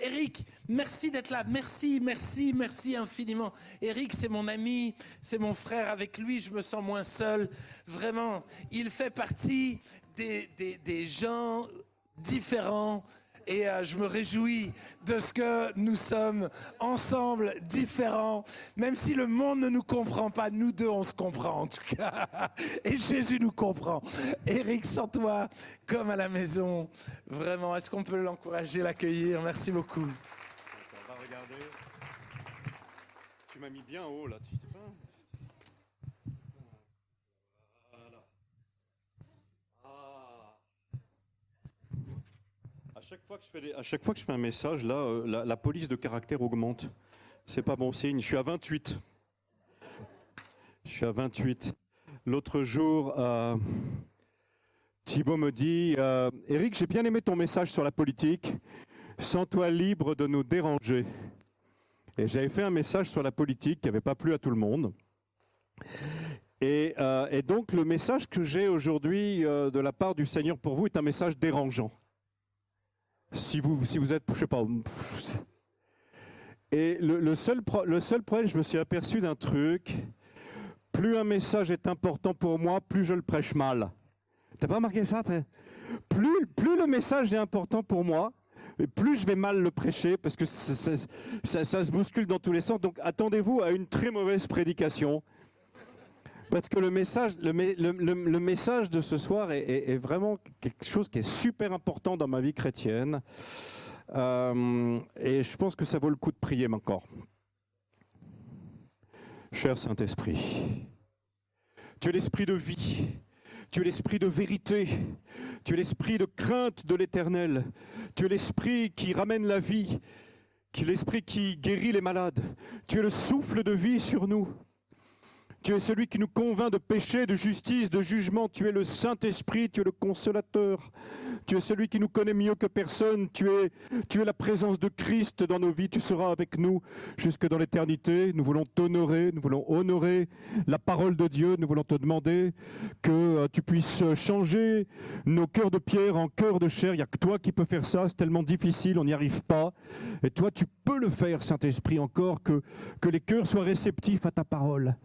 Eric, merci d'être là. Merci infiniment. Eric, c'est mon ami, c'est mon frère. Avec lui, je me sens moins seul. Vraiment, il fait partie des gens différents. Et je me réjouis de ce que nous sommes ensemble, différents. Même si le monde ne nous comprend pas, nous deux, on se comprend en tout cas. Et Jésus nous comprend. Eric, sens-toi comme à la maison. Vraiment, est-ce qu'on peut l'encourager, l'accueillir? Merci beaucoup. On va regarder. Tu m'as mis bien haut là, tu sais pas? À chaque fois que je fais un message, là, la police de caractère augmente. C'est pas bon signe. Je suis à 28. L'autre jour, Thibaut me dit « Eric, j'ai bien aimé ton message sur la politique. Sens-toi libre de nous déranger. » Et j'avais fait un message sur la politique qui n'avait pas plu à tout le monde. Et donc, le message que j'ai aujourd'hui de la part du Seigneur pour vous est un message dérangeant. Si vous êtes, je sais pas. Et le seul problème, je me suis aperçu d'un truc. Plus un message est important pour moi, plus je le prêche mal. T'as pas remarqué ça? Plus le message est important pour moi, plus je vais mal le prêcher parce que ça se bouscule dans tous les sens. Donc attendez-vous à une très mauvaise prédication. Parce que le message de ce soir est vraiment quelque chose qui est super important dans ma vie chrétienne. Et je pense que ça vaut le coup de prier encore. Cher Saint-Esprit, tu es l'esprit de vie, tu es l'esprit de vérité, tu es l'esprit de crainte de l'Éternel, tu es l'esprit qui ramène la vie, tu es l'esprit qui guérit les malades, tu es le souffle de vie sur nous. Tu es celui qui nous convainc de péché, de justice, de jugement. Tu es le Saint-Esprit, tu es le consolateur. Tu es celui qui nous connaît mieux que personne. Tu es la présence de Christ dans nos vies. Tu seras avec nous jusque dans l'éternité. Nous voulons t'honorer, nous voulons honorer la parole de Dieu. Nous voulons te demander que tu puisses changer nos cœurs de pierre en cœurs de chair. Il n'y a que toi qui peux faire ça. C'est tellement difficile, on n'y arrive pas. Et toi, tu peux le faire, Saint-Esprit, encore, que les cœurs soient réceptifs à ta parole.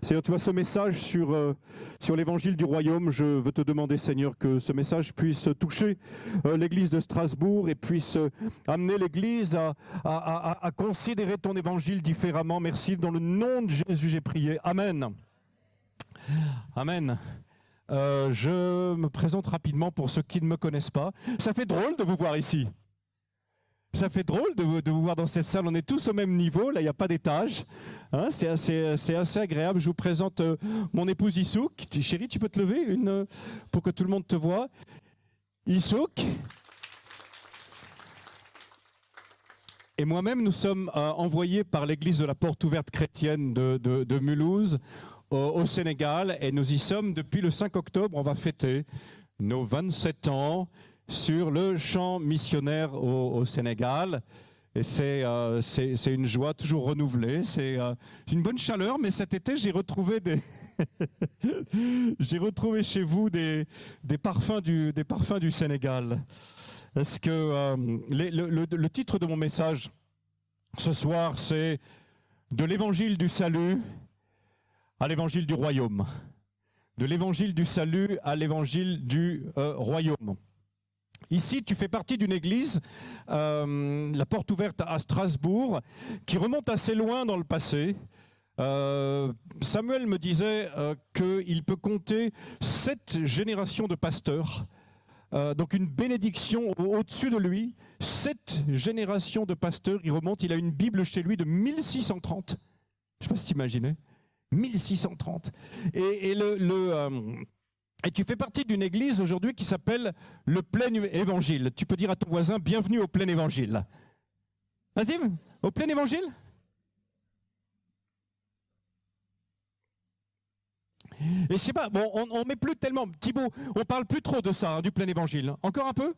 Seigneur, tu vois ce message sur l'évangile du royaume. Je veux te demander, Seigneur, que ce message puisse toucher l'église de Strasbourg et puisse amener l'église à considérer ton évangile différemment. Merci, dans le nom de Jésus, j'ai prié. Amen. Amen. Je me présente rapidement pour ceux qui ne me connaissent pas. Ça fait drôle de vous voir ici. Ça fait drôle de vous voir dans cette salle. On est tous au même niveau. Là, il n'y a pas d'étage. Hein, c'est assez agréable. Je vous présente mon épouse Issouk. Chérie, tu peux te lever pour que tout le monde te voie. Issouk. Et moi-même, nous sommes envoyés par l'église de la Porte Ouverte Chrétienne de Mulhouse au Sénégal. Et nous y sommes depuis le 5 octobre. On va fêter nos 27 ans sur le champ missionnaire au Sénégal. Et c'est une joie toujours renouvelée. C'est une bonne chaleur, mais cet été, j'ai retrouvé j'ai retrouvé chez vous des parfums du Sénégal. Est-ce que le titre de mon message ce soir, c'est de l'évangile du salut à l'évangile du royaume. De l'évangile du salut à l'évangile du royaume. Ici, tu fais partie d'une église, la Porte Ouverte à Strasbourg, qui remonte assez loin dans le passé. Samuel me disait qu'il peut compter 7 générations de pasteurs, donc une bénédiction au-dessus de lui. 7 générations de pasteurs, il remonte, il a une Bible chez lui de 1630. Je ne sais pas si tu imaginais. 1630. Et tu fais partie d'une église aujourd'hui qui s'appelle le Plein Évangile. Tu peux dire à ton voisin, bienvenue au Plein Évangile. Vas-y, au Plein Évangile. Et je sais pas, bon, on met plus tellement, Thibaut, on parle plus trop de ça, hein, du Plein Évangile. Encore un peu,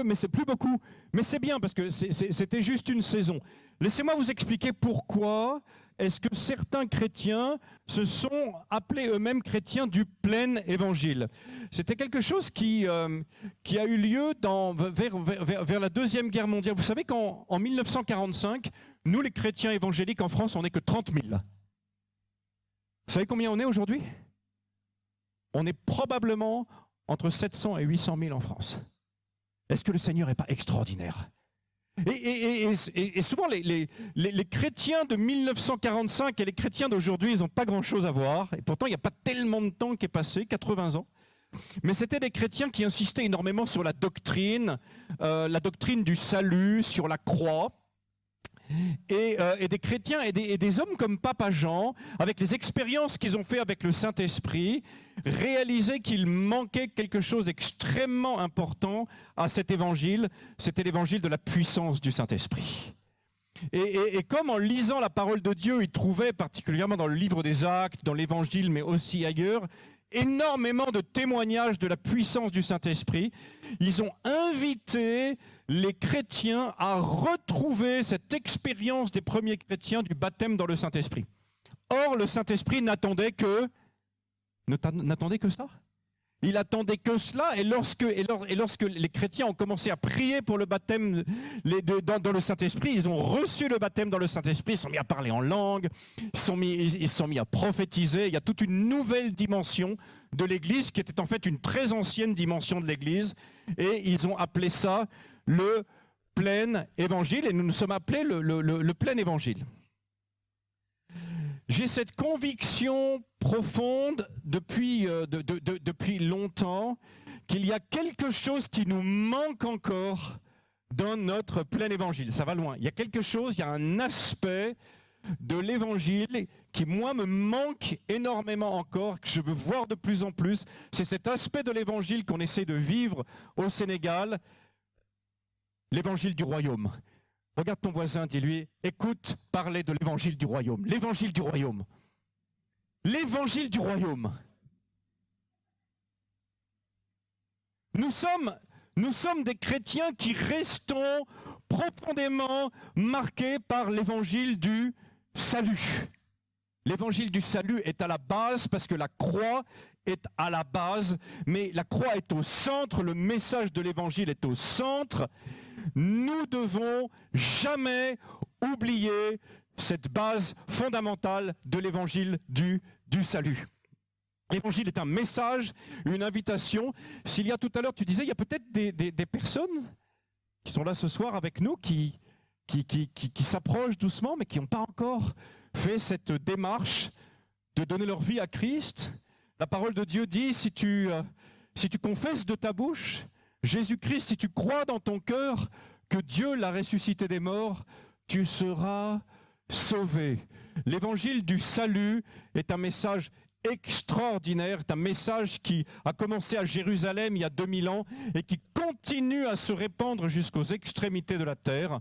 mais c'est plus beaucoup. Mais c'est bien parce que c'était juste une saison. Laissez-moi vous expliquer pourquoi est-ce que certains chrétiens se sont appelés eux-mêmes chrétiens du plein évangile. C'était quelque chose qui a eu lieu vers la Deuxième Guerre mondiale. Vous savez qu'en 1945, nous les chrétiens évangéliques en France, on n'est que 30 000. Vous savez combien on est aujourd'hui? On est probablement entre 700 et 800 000 en France. Est-ce que le Seigneur n'est pas extraordinaire? Et souvent, les chrétiens de 1945 et les chrétiens d'aujourd'hui, ils n'ont pas grand-chose à voir. Et pourtant, il n'y a pas tellement de temps qui est passé, 80 ans. Mais c'était des chrétiens qui insistaient énormément sur la doctrine du salut, sur la croix. Et des chrétiens et des hommes comme Papa Jean, avec les expériences qu'ils ont fait avec le Saint-Esprit, réalisaient qu'il manquait quelque chose d'extrêmement important à cet évangile. C'était l'évangile de la puissance du Saint-Esprit. Et comme en lisant la parole de Dieu, ils trouvaient, particulièrement dans le livre des Actes, dans l'évangile, mais aussi ailleurs, énormément de témoignages de la puissance du Saint-Esprit, ils ont invité les chrétiens à retrouver cette expérience des premiers chrétiens du baptême dans le Saint-Esprit. Or, le Saint-Esprit n'attendait que ça. Il attendait que cela, et lorsque les chrétiens ont commencé à prier pour le baptême dans le Saint-Esprit, ils ont reçu le baptême dans le Saint-Esprit, ils se sont mis à parler en langue, ils se sont mis à prophétiser. Il y a toute une nouvelle dimension de l'Église qui était en fait une très ancienne dimension de l'Église, et ils ont appelé ça le plein évangile, et nous nous sommes appelés le plein évangile. J'ai cette conviction profonde depuis longtemps qu'il y a quelque chose qui nous manque encore dans notre plein évangile. Ça va loin. Il y a quelque chose, il y a un aspect de l'évangile qui, moi, me manque énormément encore, que je veux voir de plus en plus. C'est cet aspect de l'évangile qu'on essaie de vivre au Sénégal, l'évangile du royaume. Regarde ton voisin, dis-lui, écoute parler de l'évangile du royaume. L'évangile du royaume. L'évangile du royaume. Nous sommes des chrétiens qui restons profondément marqués par l'évangile du salut. L'évangile du salut est à la base parce que la croix est à la base, mais la croix est au centre, le message de l'évangile est au centre. Nous devons jamais oublier cette base fondamentale de l'évangile du salut. L'évangile est un message, une invitation. S'il y a tout à l'heure, tu disais, il y a peut-être des personnes qui sont là ce soir avec nous, qui s'approchent doucement, mais qui n'ont pas encore fait cette démarche de donner leur vie à Christ. La parole de Dieu dit, si tu confesses de ta bouche Jésus-Christ, si tu crois dans ton cœur que Dieu l'a ressuscité des morts, tu seras sauvé. L'évangile du salut est un message extraordinaire, c'est un message qui a commencé à Jérusalem il y a 2000 ans et qui continue à se répandre jusqu'aux extrémités de la terre.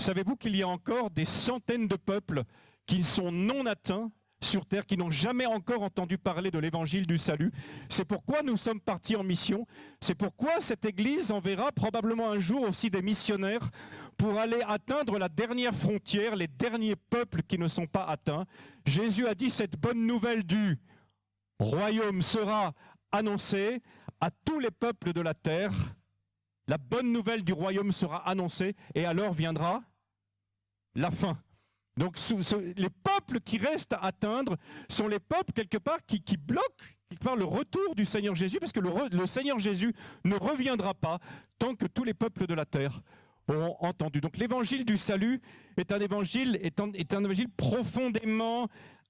Savez-vous qu'il y a encore des centaines de peuples qui sont non atteints sur terre, qui n'ont jamais encore entendu parler de l'évangile du salut? C'est pourquoi nous sommes partis en mission. C'est pourquoi cette église enverra probablement un jour aussi des missionnaires pour aller atteindre la dernière frontière, les derniers peuples qui ne sont pas atteints. Jésus a dit, cette bonne nouvelle du royaume sera annoncée à tous les peuples de la terre. La bonne nouvelle du royaume sera annoncée et alors viendra la fin. Donc les peuples qui restent à atteindre sont les peuples quelque part qui bloquent quelque part le retour du Seigneur Jésus, parce que le Seigneur Jésus ne reviendra pas tant que tous les peuples de la terre auront entendu. Donc l'évangile du salut est un évangile profondément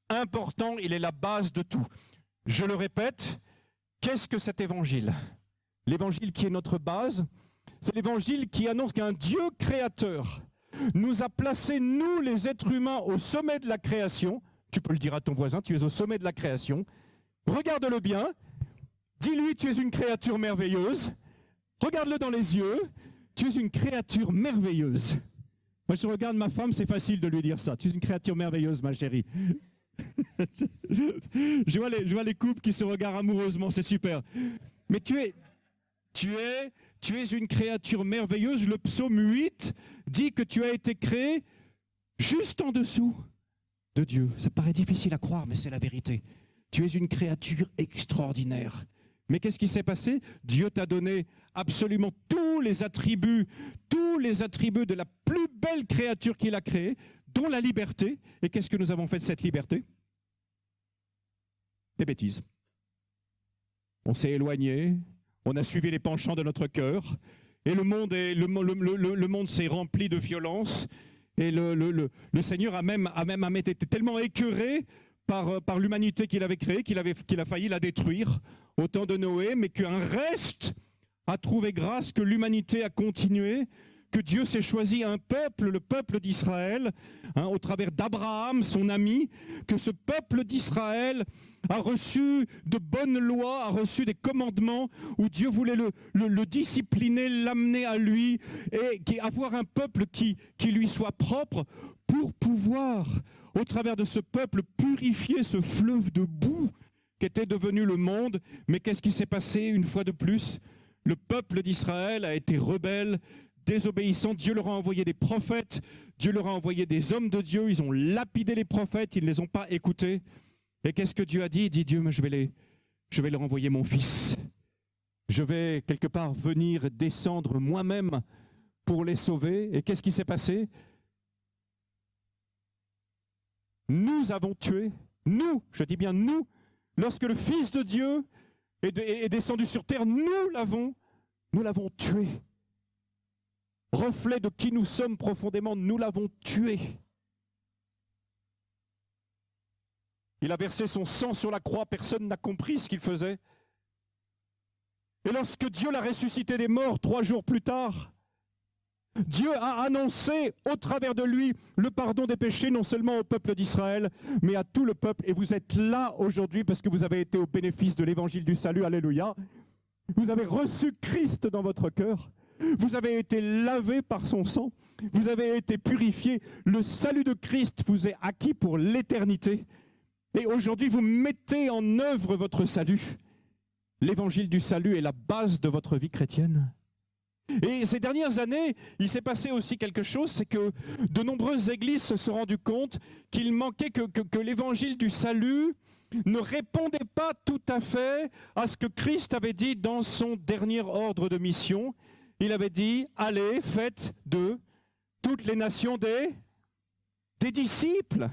important, il est la base de tout. Je le répète, qu'est-ce que cet évangile? L'évangile qui est notre base, c'est l'évangile qui annonce qu'un Dieu créateur nous a placés, nous les êtres humains, au sommet de la création. Tu peux le dire à ton voisin, tu es au sommet de la création. Regarde-le bien, dis-lui tu es une créature merveilleuse. Regarde-le dans les yeux, tu es une créature merveilleuse. Moi je regarde ma femme, c'est facile de lui dire ça. Tu es une créature merveilleuse, ma chérie. je vois les couples qui se regardent amoureusement, c'est super. Mais tu es une créature merveilleuse. Le psaume 8 dit que tu as été créé juste en dessous de Dieu. Ça paraît difficile à croire, mais c'est la vérité. Tu es une créature extraordinaire. Mais qu'est-ce qui s'est passé? Dieu t'a donné absolument tous les attributs de la plus belle créature qu'il a créée, dont la liberté. Et qu'est-ce que nous avons fait de cette liberté? Des bêtises. On s'est éloigné, on a suivi les penchants de notre cœur, et le monde s'est rempli de violence, et le Seigneur a même été tellement écœuré par l'humanité qu'il avait créée qu'il a failli la détruire au temps de Noé, mais qu'un reste a trouvé grâce, que l'humanité a continué, que Dieu s'est choisi un peuple, le peuple d'Israël, au travers d'Abraham, son ami, que ce peuple d'Israël a reçu de bonnes lois, a reçu des commandements où Dieu voulait le discipliner, l'amener à lui, et avoir un peuple qui lui soit propre pour pouvoir, au travers de ce peuple, purifier ce fleuve de boue qu'était devenu le monde. Mais qu'est-ce qui s'est passé une fois de plus? Le peuple d'Israël a été rebelle, désobéissant. Dieu leur a envoyé des prophètes, Dieu leur a envoyé des hommes de Dieu, ils ont lapidé les prophètes, ils ne les ont pas écoutés. Et qu'est-ce que Dieu a dit? Il dit, Dieu, je vais leur envoyer mon fils. Je vais quelque part venir descendre moi-même pour les sauver. Et qu'est-ce qui s'est passé? Nous avons tué, nous, je dis bien nous, lorsque le Fils de Dieu est descendu sur terre, nous l'avons tué. Reflet de qui nous sommes profondément, nous l'avons tué. Il a versé son sang sur la croix, personne n'a compris ce qu'il faisait. Et lorsque Dieu l'a ressuscité des morts 3 jours plus tard, Dieu a annoncé au travers de lui le pardon des péchés, non seulement au peuple d'Israël, mais à tout le peuple. Et vous êtes là aujourd'hui parce que vous avez été au bénéfice de l'évangile du salut. Alléluia. Vous avez reçu Christ dans votre cœur. Vous avez été lavé par son sang. Vous avez été purifié. Le salut de Christ vous est acquis pour l'éternité. Et aujourd'hui, vous mettez en œuvre votre salut. L'évangile du salut est la base de votre vie chrétienne. Et ces dernières années, il s'est passé aussi quelque chose, c'est que de nombreuses églises se sont rendues compte qu'il manquait que l'évangile du salut ne répondait pas tout à fait à ce que Christ avait dit dans son dernier ordre de mission. Il avait dit, allez, faites de toutes les nations des disciples.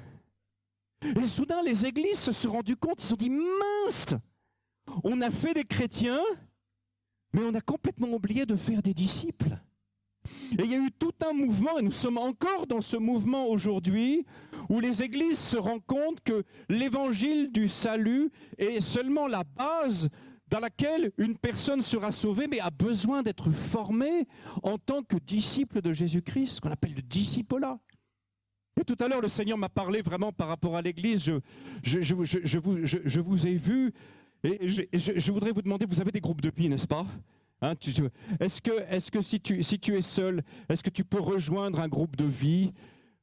Et soudain, les églises se sont rendues compte, ils se sont dit, mince, on a fait des chrétiens, mais on a complètement oublié de faire des disciples. Et il y a eu tout un mouvement, et nous sommes encore dans ce mouvement aujourd'hui, où les églises se rendent compte que l'évangile du salut est seulement la base dans laquelle une personne sera sauvée, mais a besoin d'être formée en tant que disciple de Jésus-Christ, ce qu'on appelle le discipolat. Et tout à l'heure, le Seigneur m'a parlé vraiment par rapport à l'église. Je vous ai vu. Et je voudrais vous demander, vous avez des groupes de vie, n'est-ce pas? Est-ce que si tu es seul, est-ce que tu peux rejoindre un groupe de vie,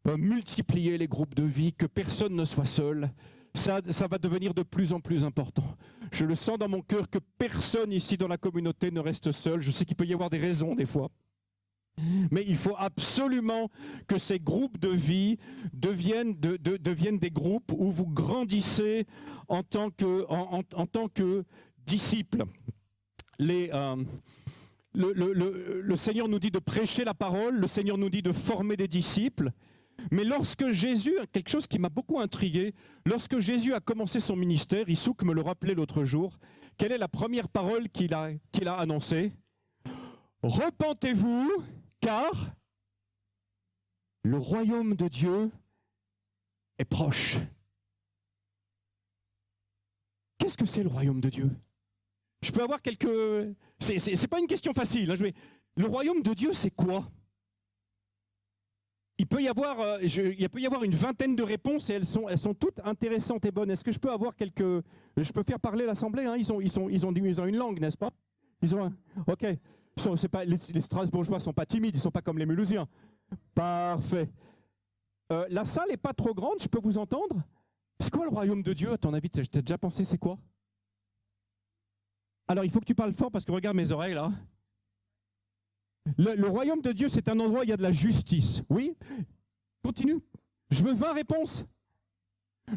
multiplier les groupes de vie, que personne ne soit seul? Ça va devenir de plus en plus important. Je le sens dans mon cœur que personne ici dans la communauté ne reste seul. Je sais qu'il peut y avoir des raisons des fois. Mais il faut absolument que ces groupes de vie deviennent des groupes où vous grandissez en tant que disciples. Le Seigneur nous dit de prêcher la parole, le Seigneur nous dit de former des disciples. Mais lorsque Jésus, quelque chose qui m'a beaucoup intrigué, lorsque Jésus a commencé son ministère, Issouk me le rappelait l'autre jour, quelle est la première parole qu'il a annoncée? Repentez-vous, car le royaume de Dieu est proche. Qu'est-ce que c'est le royaume de Dieu? Je peux avoir quelques... C'est pas une question facile. Hein. Le royaume de Dieu, c'est quoi? Il peut y avoir une vingtaine de réponses et elles sont toutes intéressantes et bonnes. Est-ce que je peux avoir quelques... Je peux faire parler l'Assemblée, hein. Ils ont une langue, n'est-ce pas? Ok. Les Strasbourgeois ne sont pas timides, ils ne sont pas comme les Mulhousiens. Parfait. La salle n'est pas trop grande, je peux vous entendre? C'est quoi le royaume de Dieu, à ton avis? Tu as déjà pensé, c'est quoi? Alors, il faut que tu parles fort parce que regarde mes oreilles, là. Le royaume de Dieu, c'est un endroit où il y a de la justice. Oui? Continue. Je veux 20 réponses.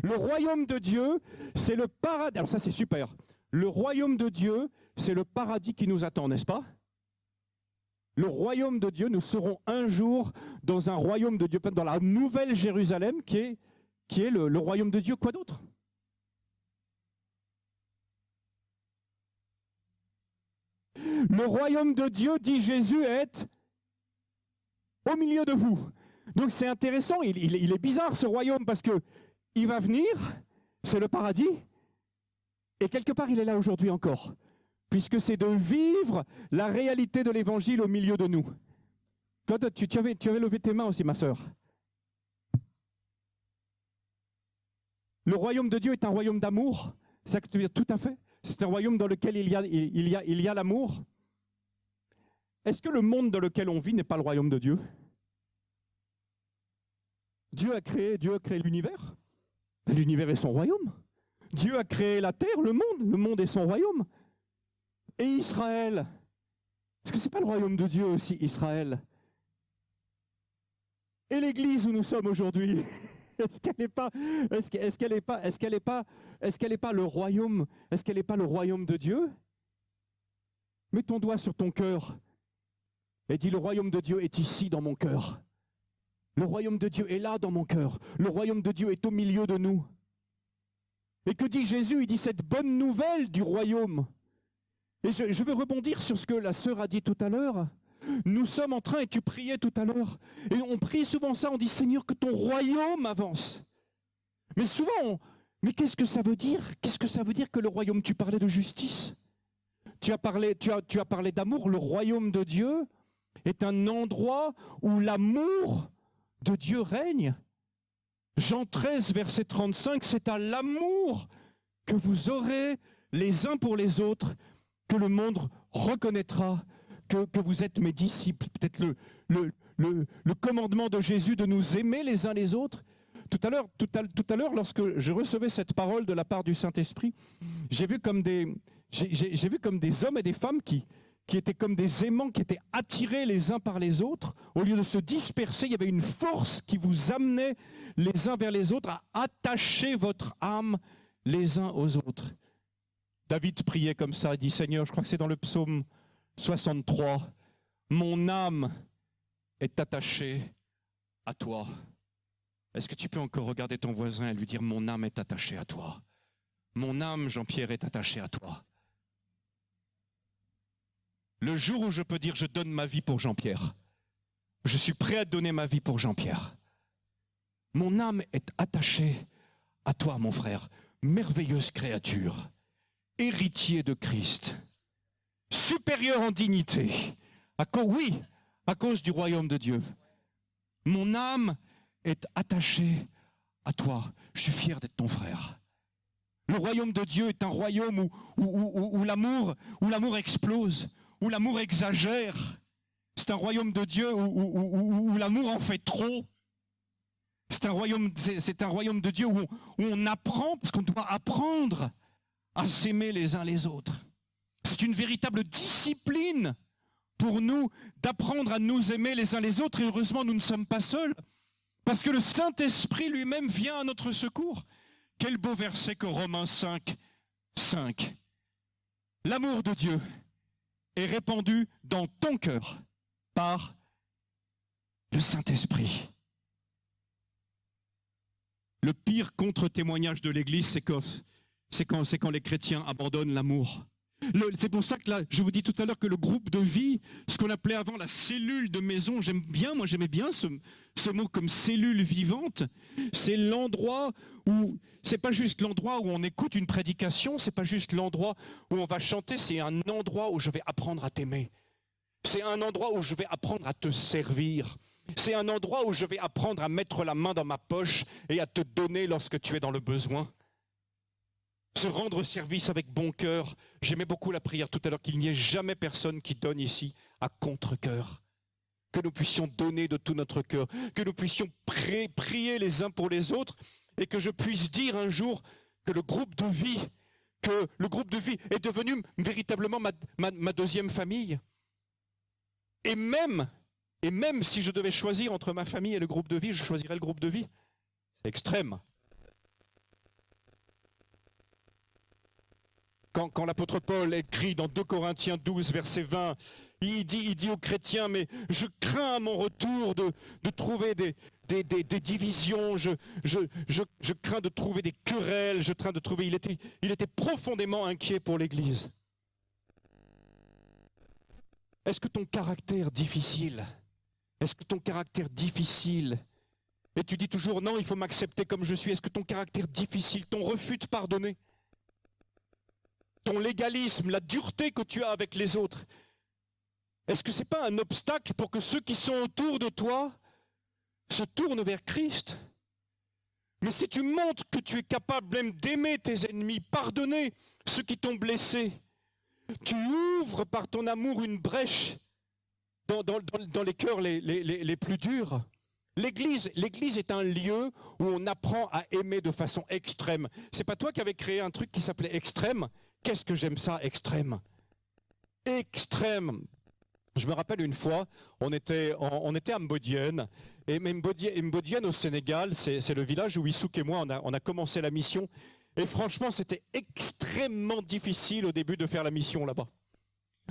Le royaume de Dieu, c'est le paradis. Alors ça, c'est super. Le royaume de Dieu, c'est le paradis qui nous attend, n'est-ce pas? Le royaume de Dieu, nous serons un jour dans un royaume de Dieu, dans la nouvelle Jérusalem, qui est le royaume de Dieu. Quoi d'autre? Le royaume de Dieu, dit Jésus, est au milieu de vous. Donc c'est intéressant, il est bizarre ce royaume parce que il va venir, c'est le paradis, et quelque part il est là aujourd'hui encore, puisque c'est de vivre la réalité de l'évangile au milieu de nous. Toi, tu avais levé tes mains aussi, ma sœur. Le royaume de Dieu est un royaume d'amour, c'est ça que tu veux dire? Tout à fait. C'est un royaume dans lequel il y a l'amour. Est-ce que le monde dans lequel on vit n'est pas le royaume de Dieu? Dieu a créé l'univers. L'univers est son royaume. Dieu a créé la terre, le monde est son royaume. Et Israël, est-ce que ce n'est pas le royaume de Dieu aussi, Israël? Et l'église où nous sommes aujourd'hui, est-ce qu'elle n'est pas le royaume, est-ce qu'elle n'est pas le royaume de Dieu? Mets ton doigt sur ton cœur et dis: le royaume de Dieu est ici dans mon cœur. Le royaume de Dieu est là dans mon cœur. Le royaume de Dieu est au milieu de nous. Et que dit Jésus? Il dit cette bonne nouvelle du royaume. Et je veux rebondir sur ce que la sœur a dit tout à l'heure. Nous sommes en train, et tu priais tout à l'heure, et on prie souvent ça, on dit: Seigneur, que ton royaume avance. Mais souvent, mais qu'est-ce que ça veut dire? Qu'est-ce que ça veut dire que le royaume? Tu parlais de justice. Tu as parlé d'amour. Le royaume de Dieu est un endroit où l'amour de Dieu règne. Jean 13, verset 35, c'est à l'amour que vous aurez les uns pour les autres que le monde reconnaîtra que vous êtes mes disciples. Peut-être le commandement de Jésus de nous aimer les uns les autres. Tout à l'heure, lorsque je recevais cette parole de la part du Saint-Esprit, j'ai vu comme des hommes et des femmes qui étaient comme des aimants, qui étaient attirés les uns par les autres. Au lieu de se disperser, il y avait une force qui vous amenait les uns vers les autres à attacher votre âme les uns aux autres. David priait comme ça, il dit: Seigneur, je crois que c'est dans le psaume 63, mon âme est attachée à toi. Est-ce que tu peux encore regarder ton voisin et lui dire: mon âme est attachée à toi? Mon âme, Jean-Pierre, est attachée à toi. Le jour où je peux dire: je donne ma vie pour Jean-Pierre, je suis prêt à donner ma vie pour Jean-Pierre. Mon âme est attachée à toi, mon frère, merveilleuse créature, héritier de Christ, supérieur en dignité, à cause du royaume de Dieu. Mon âme est attachée à toi. Je suis fier d'être ton frère. Le royaume de Dieu est un royaume où l'amour explose, où l'amour exagère. C'est un royaume de Dieu où l'amour en fait trop. C'est un royaume de Dieu où on apprend, parce qu'on doit apprendre à s'aimer les uns les autres. C'est une véritable discipline pour nous d'apprendre à nous aimer les uns les autres. Et heureusement, nous ne sommes pas seuls, parce que le Saint-Esprit lui-même vient à notre secours. Quel beau verset que Romains 5, 5. L'amour de Dieu est répandu dans ton cœur par le Saint-Esprit. Le pire contre-témoignage de l'Église, c'est quand les chrétiens abandonnent l'amour. C'est pour ça que là, je vous dis tout à l'heure que le groupe de vie, ce qu'on appelait avant la cellule de maison, j'aimais bien ce mot comme cellule vivante. C'est l'endroit où, c'est pas juste l'endroit où on écoute une prédication, c'est pas juste l'endroit où on va chanter, c'est un endroit où je vais apprendre à t'aimer. C'est un endroit où je vais apprendre à te servir. C'est un endroit où je vais apprendre à mettre la main dans ma poche et à te donner lorsque tu es dans le besoin. Se rendre service avec bon cœur. J'aimais beaucoup la prière tout à l'heure, qu'il n'y ait jamais personne qui donne ici à contre-cœur. Que nous puissions donner de tout notre cœur, que nous puissions prier les uns pour les autres, et que je puisse dire un jour que le groupe de vie est devenu véritablement ma deuxième famille. Et même si je devais choisir entre ma famille et le groupe de vie, je choisirais le groupe de vie. C'est extrême. quand l'apôtre Paul écrit dans 2 Corinthiens 12, verset 20, il dit aux chrétiens, mais je crains à mon retour de trouver des divisions, je crains de trouver des querelles, je crains de trouver... Il était profondément inquiet pour l'Église. Est-ce que ton caractère difficile, et tu dis toujours non, il faut m'accepter comme je suis, est-ce que ton caractère difficile, ton refus de pardonner, ton légalisme, la dureté que tu as avec les autres, est-ce que ce n'est pas un obstacle pour que ceux qui sont autour de toi se tournent vers Christ? Mais si tu montres que tu es capable même d'aimer tes ennemis, pardonner ceux qui t'ont blessé, tu ouvres par ton amour une brèche dans les cœurs les plus durs. L'Église est un lieu où on apprend à aimer de façon extrême. C'est pas toi qui avais créé un truc qui s'appelait extrême? Qu'est-ce que j'aime ça, extrême? Extrême. Je me rappelle une fois, on était à Mbodiène, et Mbodiène au Sénégal, c'est le village où Issouk et moi on a commencé la mission. Et franchement, c'était extrêmement difficile au début de faire la mission là-bas.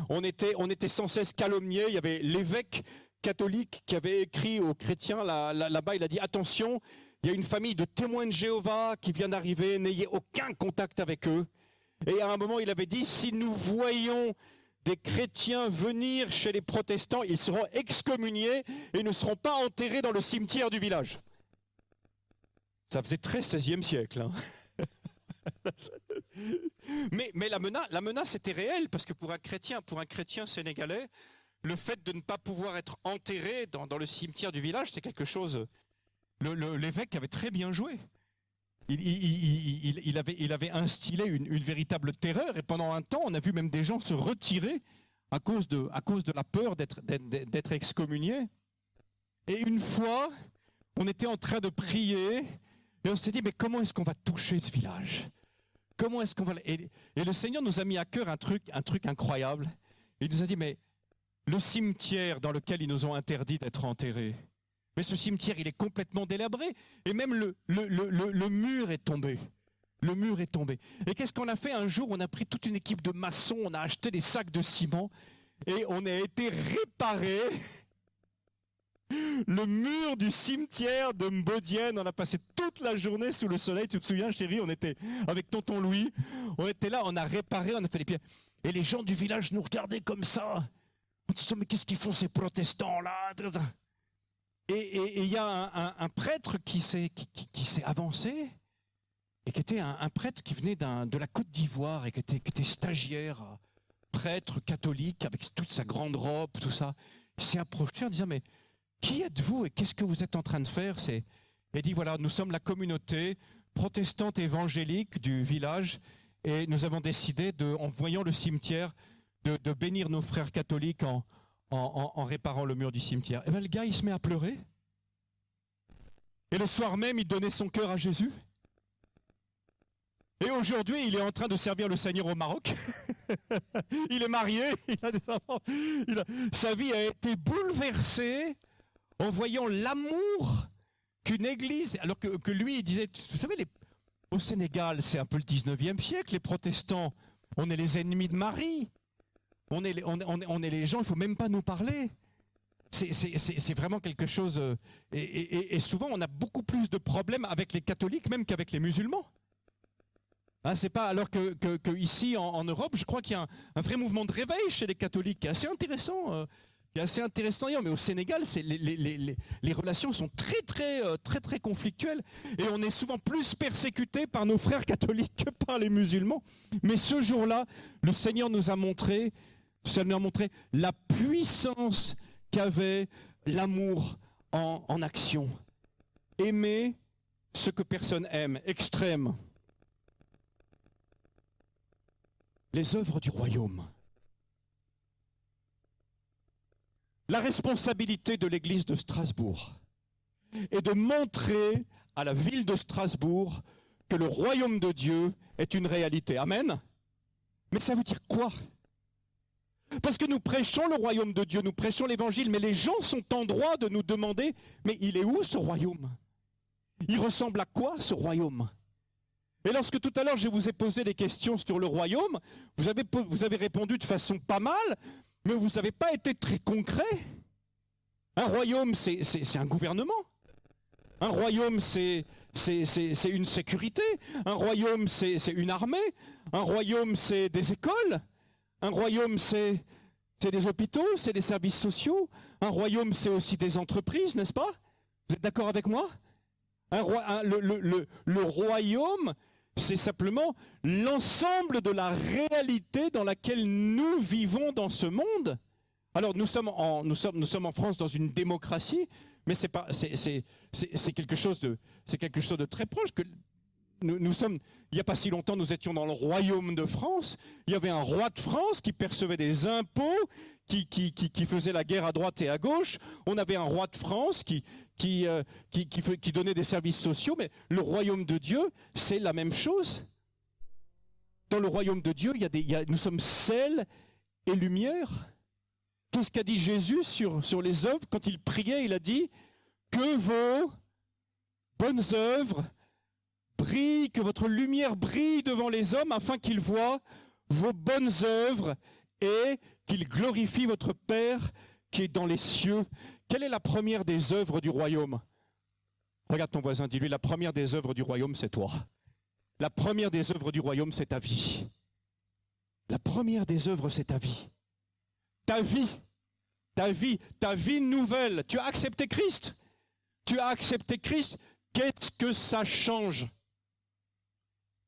On était sans cesse calomniés. Il y avait l'évêque catholique qui avait écrit aux chrétiens là-bas. Il a dit attention, il y a une famille de témoins de Jéhovah qui vient d'arriver. N'ayez aucun contact avec eux. Et à un moment, il avait dit si nous voyons des chrétiens venir chez les protestants, ils seront excommuniés et ne seront pas enterrés dans le cimetière du village. Ça faisait très 16e siècle. Hein. Mais la menace était réelle, parce que pour un chrétien sénégalais, le fait de ne pas pouvoir être enterré dans le cimetière du village, c'est quelque chose. L'évêque avait très bien joué. Il avait instillé une véritable terreur, et pendant un temps, on a vu même des gens se retirer à cause de la peur d'être excommuniés. Et une fois, on était en train de prier, et on s'est dit, mais comment est-ce qu'on va toucher ce village? Comment est-ce qu'on va... Et le Seigneur nous a mis à cœur un truc incroyable. Il nous a dit, mais le cimetière dans lequel ils nous ont interdit d'être enterrés, mais ce cimetière, il est complètement délabré. Et même le mur est tombé. Le mur est tombé. Et qu'est-ce qu'on a fait un jour? On a pris toute une équipe de maçons, on a acheté des sacs de ciment, et on a été réparer le mur du cimetière de Mbodiène. On a passé toute la journée sous le soleil. Tu te souviens, chérie, on était avec tonton Louis. On était là, on a réparé, on a fait les pierres. Et les gens du village nous regardaient comme ça. On disait, mais qu'est-ce qu'ils font ces protestants-là? Et il y a un prêtre qui s'est avancé, et qui était un prêtre qui venait de la Côte d'Ivoire, et qui était stagiaire, prêtre catholique, avec toute sa grande robe, tout ça. Il s'est approché en disant, mais qui êtes-vous et qu'est-ce que vous êtes en train de faire? Il dit, voilà, nous sommes la communauté protestante évangélique du village, et nous avons décidé, en voyant le cimetière, de bénir nos frères catholiques en réparant le mur du cimetière. Et bien le gars, il se met à pleurer. Et le soir même, il donnait son cœur à Jésus. Et aujourd'hui, il est en train de servir le Seigneur au Maroc. Il est marié, il a des enfants. Sa vie a été bouleversée en voyant l'amour qu'une église... Alors que lui, il disait, vous savez, au Sénégal, c'est un peu le 19e siècle, les protestants, on est les ennemis de Marie. On est les gens, il ne faut même pas nous parler. C'est vraiment quelque chose... Et souvent, on a beaucoup plus de problèmes avec les catholiques même qu'avec les musulmans. Hein, c'est pas alors que ici, en Europe, je crois qu'il y a un vrai mouvement de réveil chez les catholiques qui est assez intéressant. Mais au Sénégal, les relations sont très conflictuelles. Et on est souvent plus persécutés par nos frères catholiques que par les musulmans. Mais ce jour-là, le Seigneur nous a montré la puissance qu'avait l'amour en action. Aimer ce que personne aime, extrême. Les œuvres du royaume. La responsabilité de l'église de Strasbourg est de montrer à la ville de Strasbourg que le royaume de Dieu est une réalité. Amen. Mais ça veut dire quoi? Parce que nous prêchons le royaume de Dieu, nous prêchons l'évangile, mais les gens sont en droit de nous demander, mais il est où ce royaume? Il ressemble à quoi ce royaume? Et lorsque tout à l'heure je vous ai posé des questions sur le royaume, vous avez répondu de façon pas mal, mais vous n'avez pas été très concret. Un royaume, c'est un gouvernement. Un royaume, c'est une sécurité. Un royaume, c'est une armée. Un royaume, c'est des écoles. Un royaume, c'est des hôpitaux, c'est des services sociaux. Un royaume, c'est aussi des entreprises, n'est-ce pas? Vous êtes d'accord avec moi? Le royaume, c'est simplement l'ensemble de la réalité dans laquelle nous vivons dans ce monde. Alors nous sommes en France dans une démocratie, mais c'est quelque chose de très proche. Que nous sommes, il n'y a pas si longtemps, nous étions dans le royaume de France. Il y avait un roi de France qui percevait des impôts, qui faisait la guerre à droite et à gauche. On avait un roi de France qui donnait des services sociaux. Mais le royaume de Dieu, c'est la même chose. Dans le royaume de Dieu, nous sommes sel et lumière. Qu'est-ce qu'a dit Jésus sur les œuvres? Quand il priait, il a dit que vos bonnes œuvres brillent, que votre lumière brille devant les hommes afin qu'ils voient vos bonnes œuvres et qu'ils glorifient votre Père qui est dans les cieux. Quelle est la première des œuvres du royaume? Regarde ton voisin, dis-lui, la première des œuvres du royaume, c'est toi. La première des œuvres du royaume, c'est ta vie. La première des œuvres, c'est ta vie. Ta vie nouvelle. Tu as accepté Christ. Tu as accepté Christ. Qu'est-ce que ça change?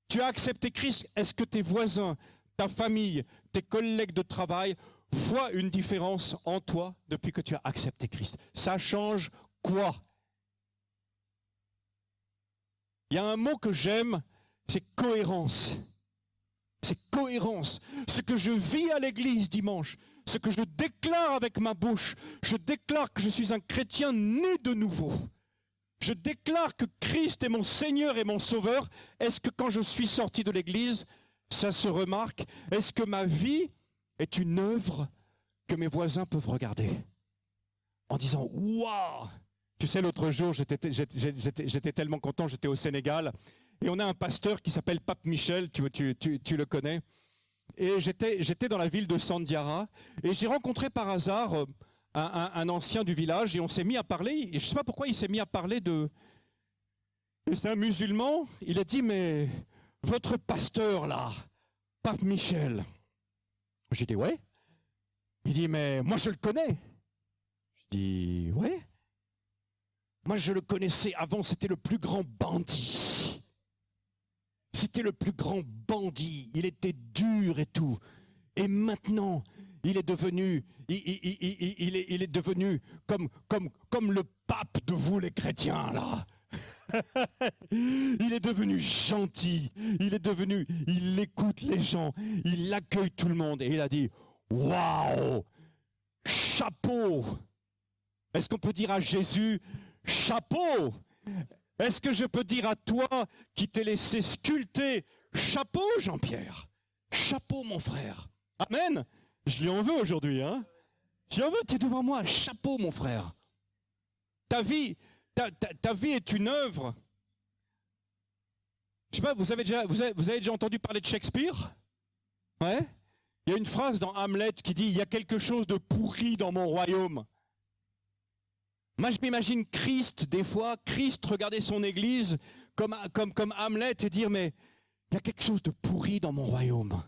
Tu as accepté Christ. Est-ce que tes voisins, ta famille, tes collègues de travail voient une différence en toi depuis que tu as accepté Christ? Ça change quoi? Il y a un mot que j'aime, c'est cohérence. C'est cohérence. Ce que je vis à l'église dimanche, ce que je déclare avec ma bouche, je déclare que je suis un chrétien né de nouveau. Je déclare que Christ est mon Seigneur et mon Sauveur. Est-ce que quand je suis sorti de l'église, ça se remarque? Est-ce que ma vie est une œuvre que mes voisins peuvent regarder en disant « Waouh !» Tu sais, l'autre jour, j'étais tellement content, j'étais au Sénégal et on a un pasteur qui s'appelle Pape Michel, tu le connais. Et j'étais dans la ville de Sandiara et j'ai rencontré par hasard un ancien du village et on s'est mis à parler. Et je ne sais pas pourquoi il s'est mis à parler de... Et c'est un musulman. Il a dit, mais votre pasteur là, Pape Michel. J'ai dit, ouais. Il dit, mais moi je le connais. Je dis, ouais. Moi je le connaissais avant, c'était le plus grand bandit. C'était le plus grand bandit, il était dur et tout. Et maintenant, il est devenu comme le pape de vous les chrétiens là. Il est devenu gentil, il écoute les gens, il accueille tout le monde. Et il a dit, waouh, chapeau. Est-ce qu'on peut dire à Jésus, chapeau? Est-ce que je peux dire à toi qui t'es laissé sculpter, chapeau Jean-Pierre, chapeau mon frère. Amen. Je lui en veux aujourd'hui, hein. Je lui en veux, tu es devant moi, chapeau mon frère. Ta vie est une œuvre. Je sais pas, vous avez déjà entendu parler de Shakespeare? Ouais. Il y a une phrase dans Hamlet qui dit, il y a quelque chose de pourri dans mon royaume. Moi, je m'imagine Christ, des fois, Christ regarder son église comme Hamlet et dire, mais il y a quelque chose de pourri dans mon royaume.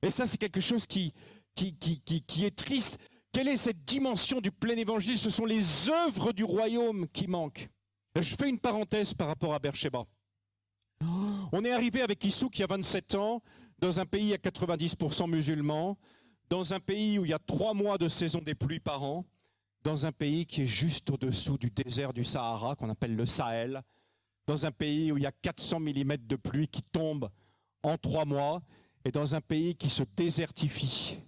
Et ça, c'est quelque chose qui est triste. Quelle est cette dimension du plein évangile? Ce sont les œuvres du royaume qui manquent. Je fais une parenthèse par rapport à Beersheba. On est arrivé avec Issou qui a 27 ans, dans un pays à 90% musulmans, dans un pays où il y a 3 mois de saison des pluies par an, dans un pays qui est juste au-dessous du désert du Sahara, qu'on appelle le Sahel, dans un pays où il y a 400 mm de pluie qui tombent en 3 mois, et dans un pays qui se désertifie.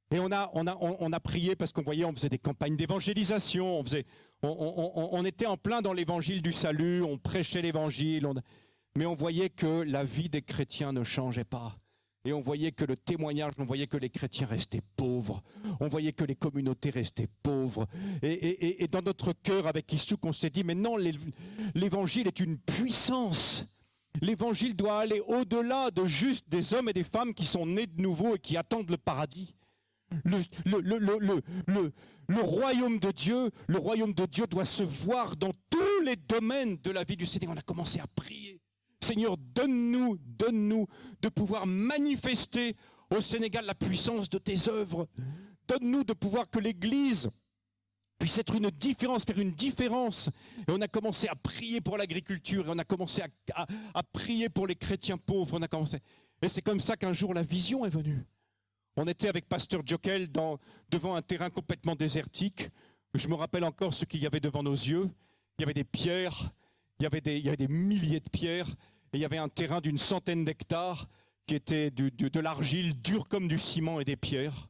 Et on a prié parce qu'on voyait, on faisait des campagnes d'évangélisation, on était en plein dans l'évangile du salut, on prêchait l'évangile, mais on voyait que la vie des chrétiens ne changeait pas. Et on voyait que le témoignage, on voyait que les chrétiens restaient pauvres, on voyait que les communautés restaient pauvres. Et dans notre cœur, avec Issouk, on s'est dit, mais non, l'évangile est une puissance. L'évangile doit aller au-delà de juste des hommes et des femmes qui sont nés de nouveau et qui attendent le paradis. Le royaume de Dieu doit se voir dans tous les domaines de la vie du Seigneur. On a commencé à prier. Seigneur, donne-nous de pouvoir manifester au Sénégal la puissance de tes œuvres. Donne-nous de pouvoir que l'Église puisse être une différence, faire une différence. Et on a commencé à prier pour l'agriculture, et on a commencé à prier pour les chrétiens pauvres. Et c'est comme ça qu'un jour la vision est venue. On était avec Pasteur Jokel devant un terrain complètement désertique. Je me rappelle encore ce qu'il y avait devant nos yeux. Il y avait des pierres, il y avait des milliers de pierres, et il y avait un terrain d'une centaine d'hectares qui était de l'argile dure comme du ciment et des pierres.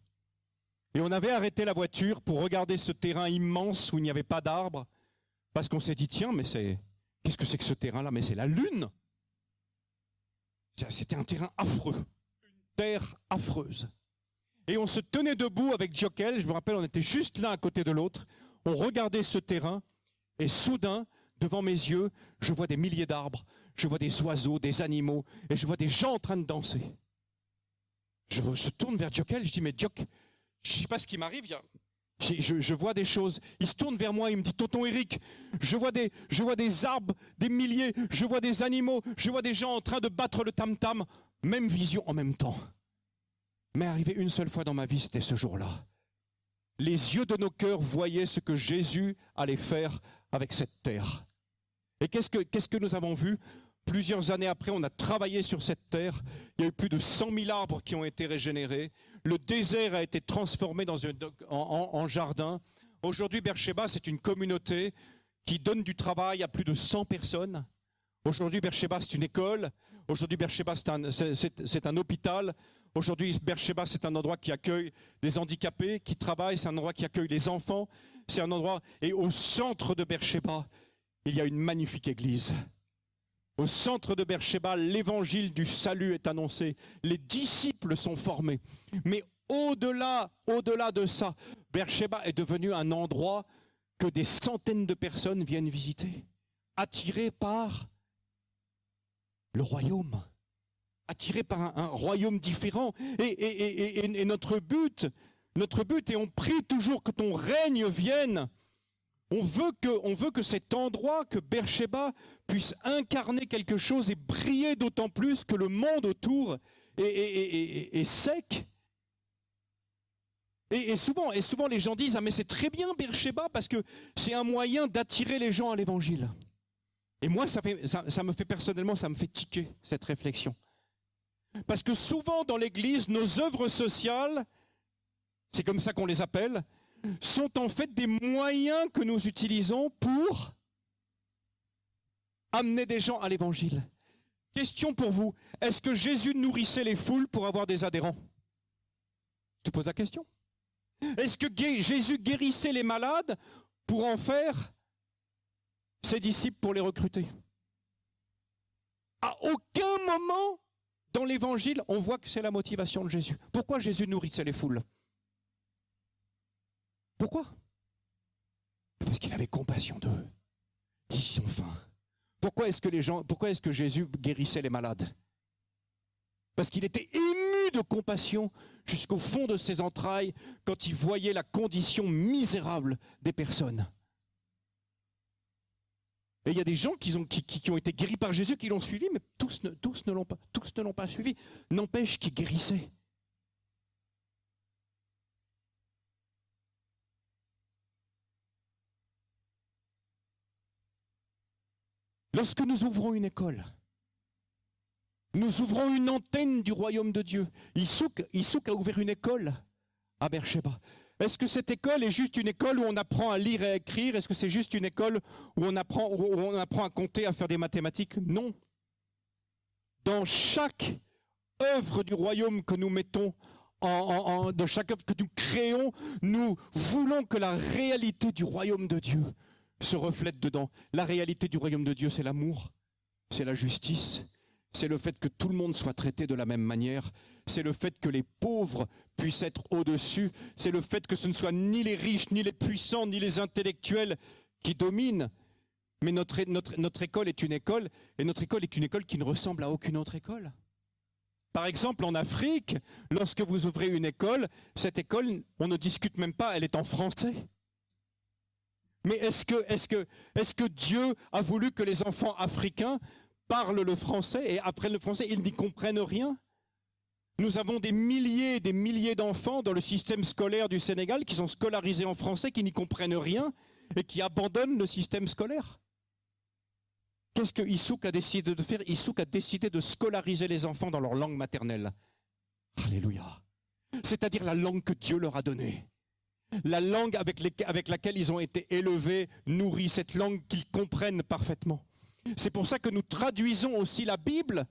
Et on avait arrêté la voiture pour regarder ce terrain immense où il n'y avait pas d'arbres, parce qu'on s'est dit, tiens, mais qu'est-ce que c'est que ce terrain-là? Mais c'est la lune. C'était un terrain affreux, une terre affreuse. Et on se tenait debout avec Jokel, je me rappelle, on était juste l'un à côté de l'autre, on regardait ce terrain, et soudain, devant mes yeux, je vois des milliers d'arbres, je vois des oiseaux, des animaux, et je vois des gens en train de danser. Je tourne vers Jokel, je dis, mais Jok, je ne sais pas ce qui m'arrive, je vois des choses. Il se tourne vers moi, il me dit, tonton Eric, je vois des arbres, des milliers, je vois des animaux, je vois des gens en train de battre le tam-tam, même vision en même temps. Mais arrivé une seule fois dans ma vie, c'était ce jour-là. Les yeux de nos cœurs voyaient ce que Jésus allait faire avec cette terre. Et qu'est-ce que nous avons vu? Plusieurs années après, on a travaillé sur cette terre. Il y a eu plus de 100 000 arbres qui ont été régénérés. Le désert a été transformé en jardin. Aujourd'hui, Beersheba, c'est une communauté qui donne du travail à plus de 100 personnes. Aujourd'hui, Beersheba, c'est une école. Aujourd'hui, Beersheba, c'est un hôpital. Aujourd'hui, Beersheba, c'est un endroit qui accueille des handicapés, qui travaillent. C'est un endroit qui accueille les enfants. C'est un endroit... Et au centre de Beersheba, il y a une magnifique église. Au centre de Beersheba, l'évangile du salut est annoncé. Les disciples sont formés. Mais au-delà de ça, Beersheba est devenu un endroit que des centaines de personnes viennent visiter, attirées par le royaume, attirées par un royaume différent. Et notre but, et on prie toujours que ton règne vienne. On veut que cet endroit, que Beersheba, puisse incarner quelque chose et briller d'autant plus que le monde autour est sec. Et souvent les gens disent, ah mais c'est très bien Beersheba parce que c'est un moyen d'attirer les gens à l'évangile. Et moi, ça me fait personnellement, ça me fait tiquer cette réflexion. Parce que souvent dans l'église, nos œuvres sociales, c'est comme ça qu'on les appelle, sont en fait des moyens que nous utilisons pour amener des gens à l'évangile. Question pour vous, est-ce que Jésus nourrissait les foules pour avoir des adhérents? Je te pose la question. Est-ce que Jésus guérissait les malades pour en faire ses disciples pour les recruter? À aucun moment dans l'évangile, on voit que c'est la motivation de Jésus. Pourquoi Jésus nourrissait les foules? Pourquoi? Parce qu'il avait compassion d'eux. Ils ont faim. Pourquoi est-ce que Jésus guérissait les malades? Parce qu'il était ému de compassion jusqu'au fond de ses entrailles quand il voyait la condition misérable des personnes. Et il y a des gens qui ont été guéris par Jésus, qui l'ont suivi, mais tous ne l'ont pas suivi. N'empêche qu'il guérissait. Lorsque nous ouvrons une école, nous ouvrons une antenne du royaume de Dieu. Issouk a ouvert une école à Beersheba. Est-ce que cette école est juste une école où on apprend à lire et à écrire? Est-ce que c'est juste une école où on apprend à compter, à faire des mathématiques? Non. Dans chaque œuvre du royaume que nous mettons, dans chaque œuvre que nous créons, nous voulons que la réalité du royaume de Dieu se reflète dedans. La réalité du royaume de Dieu, c'est l'amour, c'est la justice, c'est le fait que tout le monde soit traité de la même manière, c'est le fait que les pauvres puissent être au-dessus, c'est le fait que ce ne soit ni les riches, ni les puissants, ni les intellectuels qui dominent, Mais notre école est une école, et notre école est une école qui ne ressemble à aucune autre école. Par exemple, en Afrique, lorsque vous ouvrez une école, cette école, on ne discute même pas, elle est en français. Mais est-ce que Dieu a voulu que les enfants africains parlent le français et apprennent le français? Ils n'y comprennent rien. Nous avons des milliers d'enfants dans le système scolaire du Sénégal qui sont scolarisés en français, qui n'y comprennent rien et qui abandonnent le système scolaire. Qu'est-ce que Issouk a décidé de faire? Issouk a décidé de scolariser les enfants dans leur langue maternelle. Alléluia. C'est-à-dire la langue que Dieu leur a donnée. La langue avec laquelle ils ont été élevés, nourris, cette langue qu'ils comprennent parfaitement. C'est pour ça que nous traduisons aussi la Bible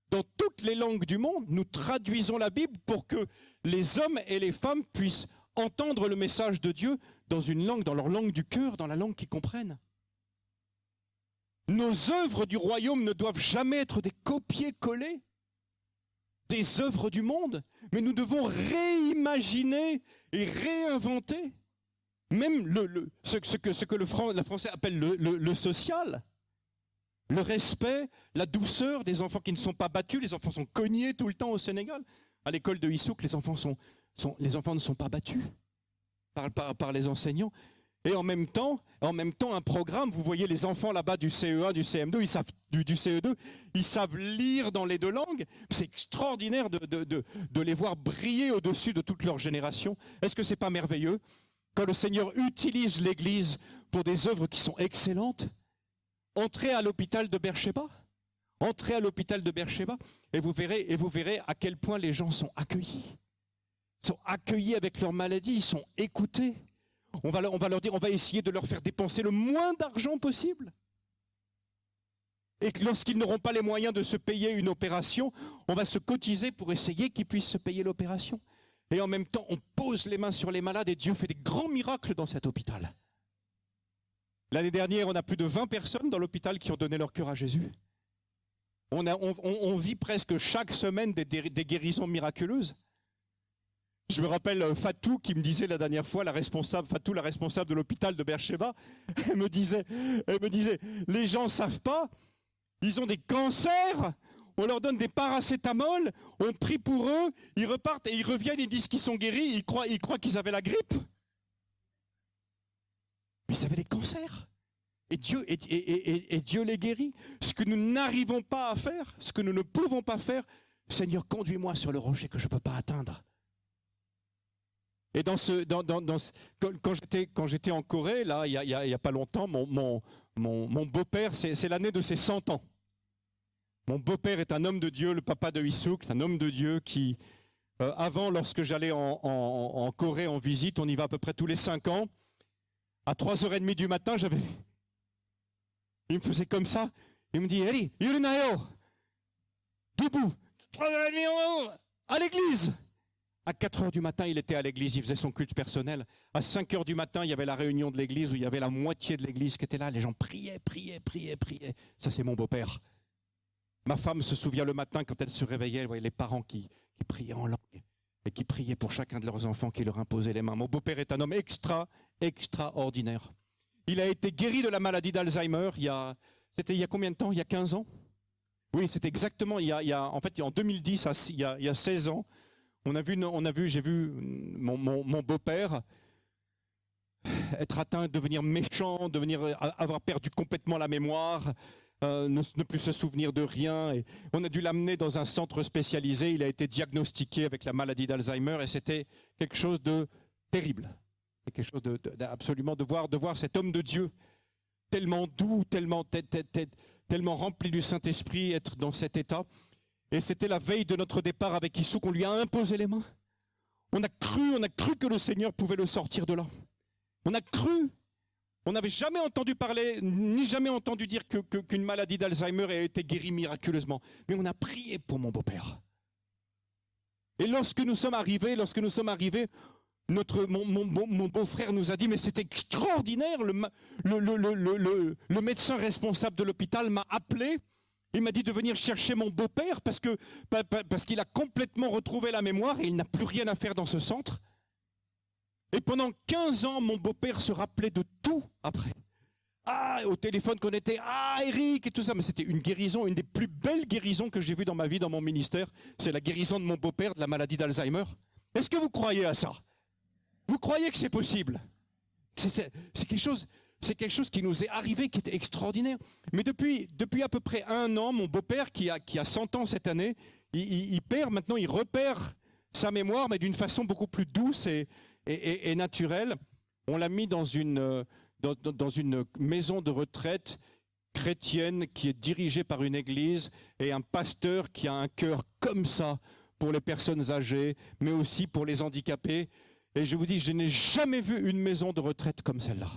dans toutes les langues du monde. Nous traduisons la Bible pour que les hommes et les femmes puissent entendre le message de Dieu dans une langue, dans leur langue du cœur, dans la langue qu'ils comprennent. Nos œuvres du royaume ne doivent jamais être des copier-coller des œuvres du monde, mais nous devons réimaginer et réinventer même ce que le français appelle le social, le respect, la douceur des enfants qui ne sont pas battus. Les enfants sont cognés tout le temps au Sénégal. À l'école de Issouk, les enfants ne sont pas battus par les enseignants. Et en même temps, un programme, vous voyez les enfants là-bas du CE1, du CM2, du CE2, ils savent lire dans les deux langues. C'est extraordinaire de les voir briller au-dessus de toute leur génération. Est-ce que c'est pas merveilleux quand le Seigneur utilise l'Église pour des œuvres qui sont excellentes? Entrez à l'hôpital de Beersheba. Entrez à l'hôpital de Beersheba et vous verrez à quel point les gens sont accueillis. Ils sont accueillis avec leur maladie, ils sont écoutés. On va leur dire, on va essayer de leur faire dépenser le moins d'argent possible. Et que lorsqu'ils n'auront pas les moyens de se payer une opération, on va se cotiser pour essayer qu'ils puissent se payer l'opération. Et en même temps, on pose les mains sur les malades et Dieu fait des grands miracles dans cet hôpital. L'année dernière, on a plus de 20 personnes dans l'hôpital qui ont donné leur cœur à Jésus. On vit presque chaque semaine des guérisons miraculeuses. Je me rappelle Fatou qui me disait la dernière fois, la responsable de l'hôpital de Beersheba, elle me disait, les gens ne savent pas, ils ont des cancers, on leur donne des paracétamol, on prie pour eux, ils repartent et ils reviennent, ils disent qu'ils sont guéris, ils croient qu'ils avaient la grippe. Mais ils avaient des cancers. Et Dieu les guérit. Ce que nous n'arrivons pas à faire, ce que nous ne pouvons pas faire, Seigneur, conduis-moi sur le rocher que je ne peux pas atteindre. Et quand j'étais en Corée, là, il y a pas longtemps, mon beau-père, c'est l'année de ses 100 ans. Mon beau-père est un homme de Dieu, le papa de Issouk, c'est un homme de Dieu qui, avant, lorsque j'allais en Corée en visite, on y va à peu près tous les 5 ans, à 3h30 du matin, il me faisait comme ça, il me dit, Eri, Yurunayo, debout, 3h30, à l'église. À 4h du matin, il était à l'église, il faisait son culte personnel. À 5h du matin, il y avait la réunion de l'église où il y avait la moitié de l'église qui était là. Les gens priaient. Ça, c'est mon beau-père. Ma femme se souvient le matin, quand elle se réveillait, elle voyait les parents qui priaient en langue et qui priaient pour chacun de leurs enfants, qui leur imposaient les mains. Mon beau-père est un homme extraordinaire. Il a été guéri de la maladie d'Alzheimer, c'était il y a combien de temps? Il y a 15 ans? Oui, c'était exactement, en 2010, il y a 16 ans. J'ai vu mon beau-père être atteint, devenir méchant, avoir perdu complètement la mémoire, ne plus se souvenir de rien. Et on a dû l'amener dans un centre spécialisé. Il a été diagnostiqué avec la maladie d'Alzheimer et c'était quelque chose de terrible. C'est quelque chose absolument de voir cet homme de Dieu tellement doux, tellement rempli du Saint-Esprit, être dans cet état. Et c'était la veille de notre départ avec Issouk, on lui a imposé les mains. On a cru que le Seigneur pouvait le sortir de là. On a cru. On n'avait jamais entendu parler, ni jamais entendu dire qu'une maladie d'Alzheimer ait été guérie miraculeusement. Mais on a prié pour mon beau-père. Et lorsque nous sommes arrivés, mon beau-frère nous a dit, mais c'est extraordinaire, le médecin responsable de l'hôpital m'a appelé. Il m'a dit de venir chercher mon beau-père parce qu'il a complètement retrouvé la mémoire et il n'a plus rien à faire dans ce centre. Et pendant 15 ans, mon beau-père se rappelait de tout après. Ah, au téléphone qu'on était, ah, Eric et tout ça. Mais c'était une guérison, une des plus belles guérisons que j'ai vues dans ma vie, dans mon ministère. C'est la guérison de mon beau-père de la maladie d'Alzheimer. Est-ce que vous croyez à ça? Vous croyez que c'est possible? C'est quelque chose qui nous est arrivé, qui était extraordinaire. Mais depuis à peu près 1 an, mon beau-père, qui a 100 ans cette année, il repère sa mémoire, mais d'une façon beaucoup plus douce et naturelle. On l'a mis dans une maison de retraite chrétienne qui est dirigée par une église et un pasteur qui a un cœur comme ça pour les personnes âgées, mais aussi pour les handicapés. Et je vous dis, je n'ai jamais vu une maison de retraite comme celle-là.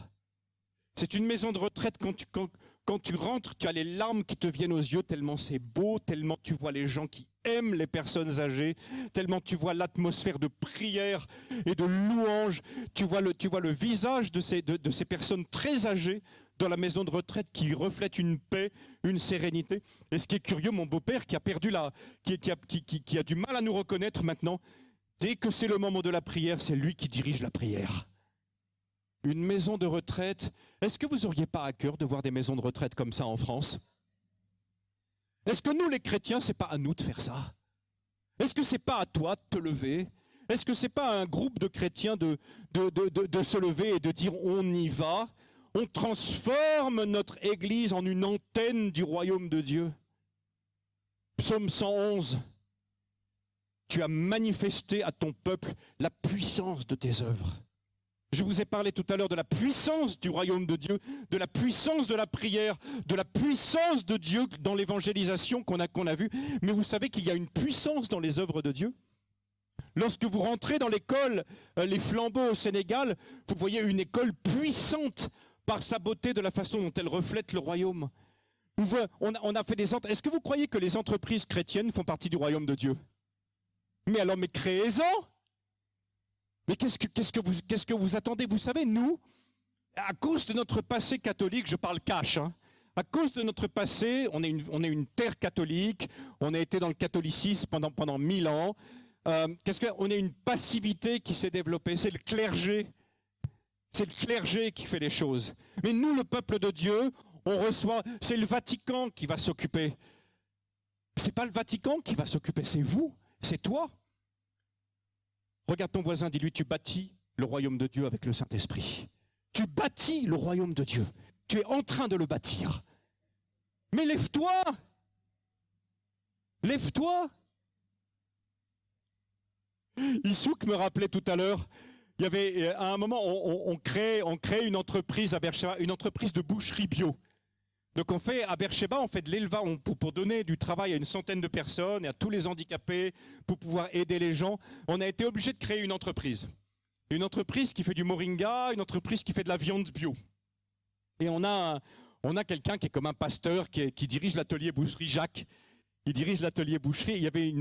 C'est une maison de retraite, quand tu rentres, tu as les larmes qui te viennent aux yeux, tellement c'est beau, tellement tu vois les gens qui aiment les personnes âgées, tellement tu vois l'atmosphère de prière et de louange, tu vois le visage de ces personnes très âgées dans la maison de retraite qui reflète une paix, une sérénité. Et ce qui est curieux, mon beau-père qui a qui a du mal à nous reconnaître maintenant, dès que c'est le moment de la prière, c'est lui qui dirige la prière. Une maison de retraite. Est-ce que vous n'auriez pas à cœur de voir des maisons de retraite comme ça en France? Est-ce que nous, les chrétiens, c'est pas à nous de faire ça? Est-ce que c'est pas à toi de te lever? Est-ce que c'est pas à un groupe de chrétiens de se lever et de dire on y va? On transforme notre église en une antenne du royaume de Dieu. Psaume 111. Tu as manifesté à ton peuple la puissance de tes œuvres. Je vous ai parlé tout à l'heure de la puissance du royaume de Dieu, de la puissance de la prière, de la puissance de Dieu dans l'évangélisation qu'on a vue. Mais vous savez qu'il y a une puissance dans les œuvres de Dieu. Lorsque vous rentrez dans l'école, les Flambeaux au Sénégal, vous voyez une école puissante par sa beauté, de la façon dont elle reflète le royaume. On a fait Est-ce que vous croyez que les entreprises chrétiennes font partie du royaume de Dieu? Mais alors, mais créez-en! Mais qu'est-ce que vous attendez? Vous savez, nous, à cause de notre passé catholique, je parle cash, hein, à cause de notre passé, on est une terre catholique, on a été dans le catholicisme pendant 1000 ans. On a une passivité qui s'est développée, c'est le clergé. C'est le clergé qui fait les choses. Mais nous, le peuple de Dieu, c'est le Vatican qui va s'occuper. C'est pas le Vatican qui va s'occuper, c'est vous, c'est toi. Regarde ton voisin, dis-lui, tu bâtis le royaume de Dieu avec le Saint-Esprit. Tu bâtis le royaume de Dieu. Tu es en train de le bâtir. Mais lève-toi! Lève-toi! Issouk me rappelait tout à l'heure, il y avait, à un moment, on crée une entreprise à Beersheba, une entreprise de boucherie bio. Donc à Beersheba, on fait de l'élevage pour donner du travail à une centaine de personnes et à tous les handicapés, pour pouvoir aider les gens. On a été obligé de créer une entreprise. Une entreprise qui fait du moringa, une entreprise qui fait de la viande bio. Et on a quelqu'un qui est comme un pasteur qui dirige l'atelier boucherie, Jacques. Il dirige l'atelier boucherie. Il y avait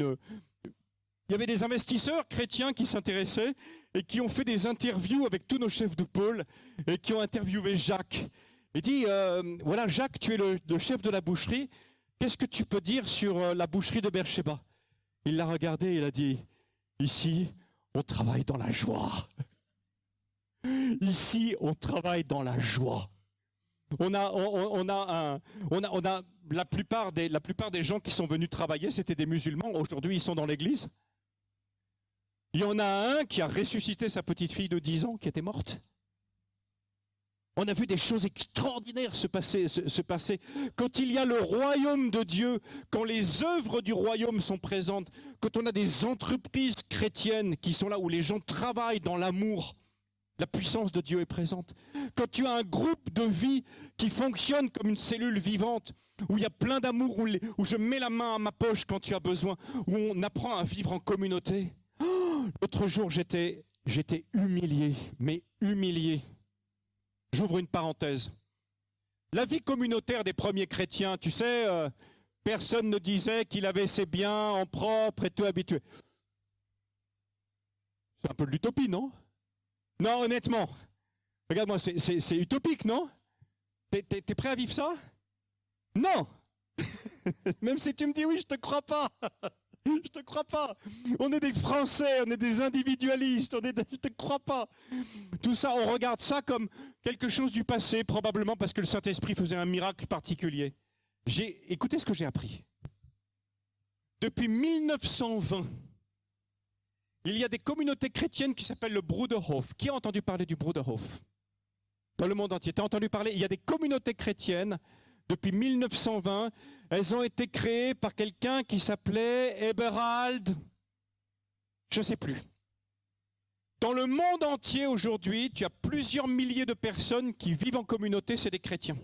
des investisseurs chrétiens qui s'intéressaient et qui ont fait des interviews avec tous nos chefs de pôle et qui ont interviewé Jacques. Il dit, voilà Jacques, tu es le chef de la boucherie, qu'est-ce que tu peux dire sur la boucherie de Beersheba? Il l'a regardé et il a dit, ici, on travaille dans la joie. Ici, on travaille dans la joie. La plupart des gens qui sont venus travailler, c'était des musulmans. Aujourd'hui, ils sont dans l'église. Il y en a un qui a ressuscité sa petite fille de 10 ans qui était morte. On a vu des choses extraordinaires se passer. Quand il y a le royaume de Dieu, quand les œuvres du royaume sont présentes, quand on a des entreprises chrétiennes qui sont là, où les gens travaillent dans l'amour, la puissance de Dieu est présente. Quand tu as un groupe de vie qui fonctionne comme une cellule vivante, où il y a plein d'amour, où je mets la main à ma poche quand tu as besoin, où on apprend à vivre en communauté. L'autre jour, j'étais humilié, mais humilié. J'ouvre une parenthèse. La vie communautaire des premiers chrétiens, tu sais, personne ne disait qu'il avait ses biens en propre et tout habitué. C'est un peu de l'utopie, non? Non, honnêtement. Regarde-moi, c'est utopique, non? T'es prêt à vivre ça? Non. Même si tu me dis oui, je te crois pas. Je te crois pas. On est des Français, on est des individualistes, je te crois pas. Tout ça, on regarde ça comme quelque chose du passé, probablement parce que le Saint-Esprit faisait un miracle particulier. Écoutez ce que j'ai appris. Depuis 1920, il y a des communautés chrétiennes qui s'appellent le Bruderhof. Qui a entendu parler du Bruderhof? Dans le monde entier. Tu as entendu parler? Il y a des communautés chrétiennes. Depuis 1920, elles ont été créées par quelqu'un qui s'appelait Eberhard, je ne sais plus. Dans le monde entier aujourd'hui, tu as plusieurs milliers de personnes qui vivent en communauté, c'est des chrétiens.